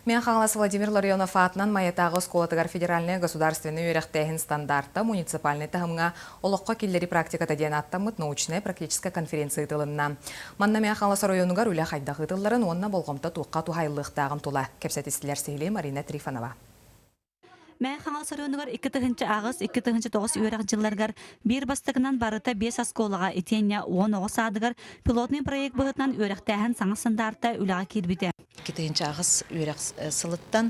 Мен қаңласы Владимир Ларионов атынан Маятағы сколатығар федеральный государственный үйректәйін стандарты муниципальный тағымға олыққа келдері практиката ден аттамыт научная практическая конференция тылынна. Манна мен қаңласы районығар үлі қайдағы тылларын онына болғымта туққа тухайлық тағым тұла. Кепсәтістілер сейле Марина Трифанова. Мен қаңласы районығар 2 ағыз, 2-9 үйрек жылларғар бір бастығынан барыта 5 асколаға етенне 10 садығар пилотный проект бұғытынан үйректәйін саңа стандарты үліға кербіде. 2 ағыз үйрек сылыттан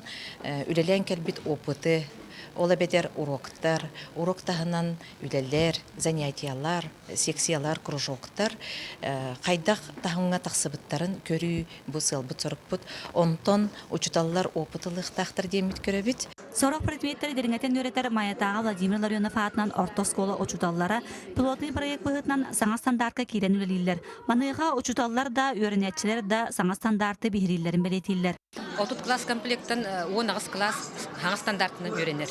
үлелен келбет опыты, ола бедер уроктар, уроктағынан үлелер, занятиялар, секциялар, кружоктар, қайдақ тағыңа тақсыбыттарын көрі бұсыл бұт сұрып бұт, онтон учуталар опытылық тақтыр демет көребет. Сорок предметтері деріңетен өретер Маятағы Владимир Ларионов атынан ортоскола учуталлара пилотный проект бұғытынан саңа стандартқа керен үлелейлер. Маныға учуталлар да, өрінетчілер да саңа стандарты бігірелерін білетейлер. Отут класс комплекттен 10 класс хаңа стандартын өренер.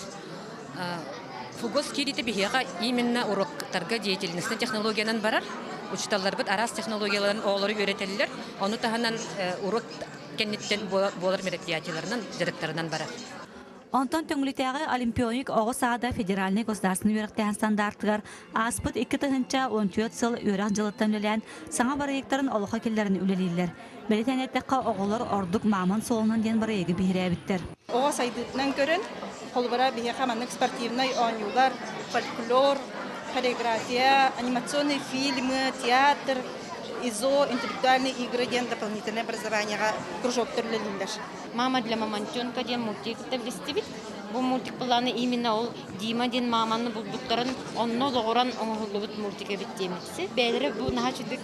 Фугос кирите бихега именно уроктарга деятельностный технологиянан барар. Учуталлар бит арас технологияларын оолары өретелилер. Оны таханан урок кеннеттен болар мероприятияларынан директорынан барар. Онтон төңлітәғі олимпионик оғы сағада федеральный государственный үйректәйін стандартығар аспыт 2-14 сыл үйрек жылыттан үлелән саңа барайықтарын олыға келдерін үлелейлер. Белетәнеттәққа оғылар ордық мамын солынан ден барайығы бейірі әбіттер. Оға сайдытынан көрін, қолбара бейе қаманның спортивный ойнулар, фольклор, хореография, анимационный фильмы, театр, ИЗО, интеллектуальные игры, ден дополнительное образование, кружок түрлелілер. Мама для мамонтенка ден мультикті білістебіт. Бұл мультик планы именно ол Дима ден маманы бұлбұттарын онны лоғыран оңғылыбыт мультика біттемексі. Бәлірі бұл наға жүдік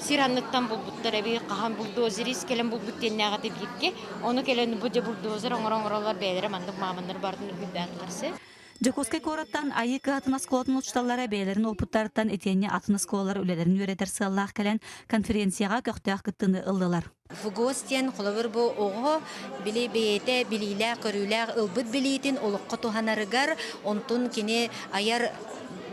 сиранныттан бұлбұттар әбі қаған бұлдозерис келен бұлбұттен нәғаты бейікке. Оны келен бұде бұлдозер оңыр-оңыралар бәлірі мандық мамандар бардың үргілді атыларсы. Жокускай кораттан айы катынас колатын учталлара бәйлерін опыттарттан етенне атынас колалар үлелерін өретер сыллақ кәлен конференцияға көқтіяқ кыттыны ылдылар. Фугостен қолабыр бұл оғы біле бейеті, білейлі, көрілі, ылбыт білейтін олыққа туханарыгар, онтын кене аяр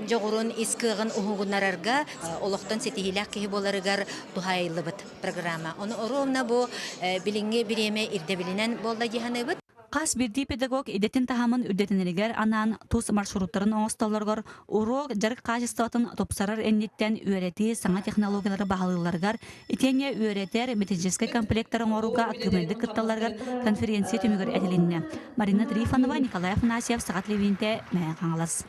жоғырын ескіғын ұғығынарарға олықтан сетихилақ кейі боларыгар тухайлы бұд программа. Оны оруымна бұл білінге біреме ирдебілінен болды дегені бұд. Қас бірдей педагог идетін тахамын үрдетінерігер анан тұс маршруттарын оңысталарғар урок жарық качестватын топсарар әннеттен үйреті саңа технологиялары бағалыларғар итенне үйретер методический комплекттарын оруға көмелді кытталарғар конференция түмігір әтілінне. Марина Трифанова, Николай Афанасьев, Сағат Левинте, Мәйен Қаңалас.